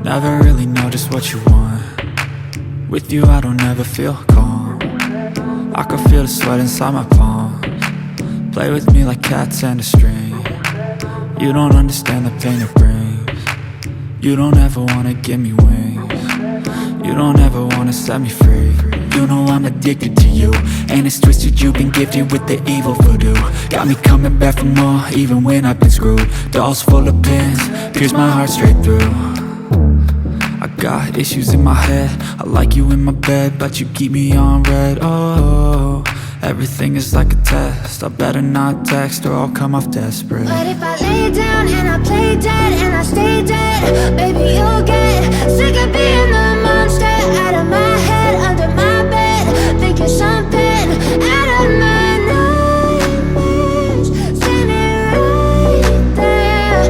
Never really know just what you want. With you I don't ever feel calm. I can feel the sweat inside my palms. Play with me like cats and a string. You don't understand the pain it brings. You don't ever wanna give me wings. You don't ever wanna set me free. You know I'm addicted to you, and it's twisted, you've been gifted with the evil voodoo. Got me coming back for more, even when I've been screwed. Dolls full of pins, pierce my heart straight through. I got issues in my head, I like you in my bed, but you keep me on red. Oh, everything is like a test, I better not text or I'll come off desperate. But if I lay down and I play dead and I stay dead, baby you'll get sick of being the monster out of my head, under my bed, think you're something out of my nightmares, standing right there.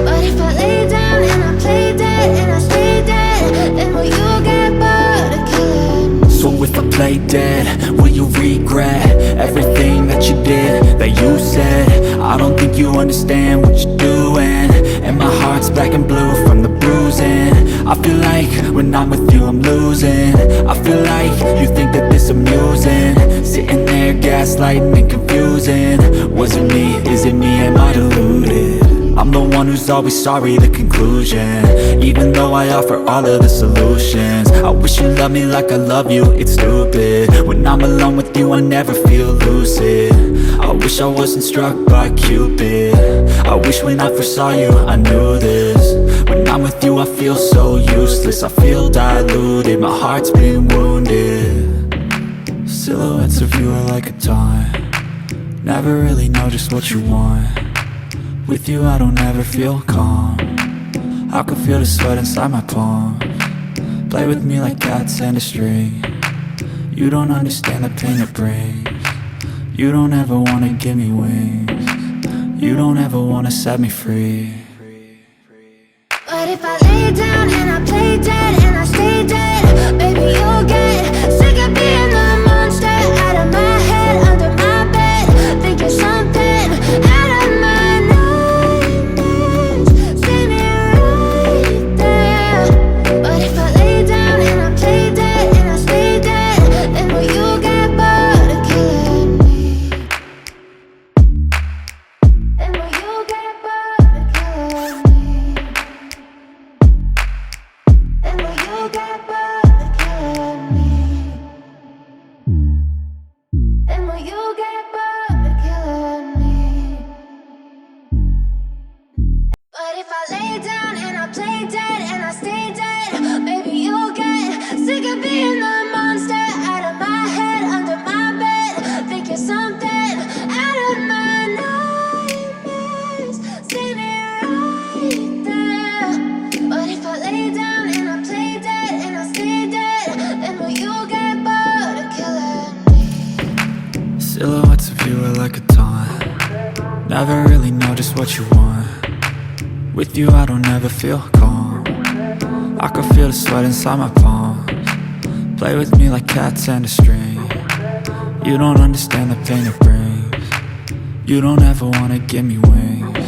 But if I lay down and I play dead and I stay dead, then will you get bored of killing me? So if I play dead, will you regret everything that you did, that you said? I don't think you understand what you're doing, and my heart's black and blue from the bruising. I feel like when I'm with you I'm losing. I feel like you think that this amusing, sitting there gaslighting and confusing. Was it me? Is it me? Am I deluded? I'm the one who's always sorry, the conclusion, even though I offer all of the solutions. I wish you loved me like I love you, it's stupid. When I'm alone with you I never feel lucid. I wish I wasn't struck by Cupid. I wish when I first saw you I knew this. When I'm with you I feel so useless, I feel diluted, my heart's been wounded. Silhouettes of you are like a taunt. Never really know just what you want. With you I don't ever feel calm. I can feel the sweat inside my palms. Play with me like cats and a string. You don't understand the pain it brings. You don't ever wanna give me wings. You don't ever wanna set me free. But if I lay down and I play dead and I stay dead, baby you'll get sick of being the monster out of my head, under my bed, think you're something out of my nightmares, standing right there. But if I lay down and I play dead and I stay dead, then will you get bored of killing me? Then will you get bored of killing me? Then will you get bored of killing me? Then will you get bored of killing me? But if I lay down and I play dead and I stay dead, baby you'll get sick of being the monster out of my head, under my bed, think you're something out of my nightmares, standing right there. But if I lay down and I play dead and I stay dead, then will you get bored of killing me? Silhouettes of you are like a taunt. Never really know just what you want. With you I don't ever feel calm. I can feel the sweat inside my palms. Play with me like cats and a string. You don't understand the pain it brings. You don't ever wanna give me wings.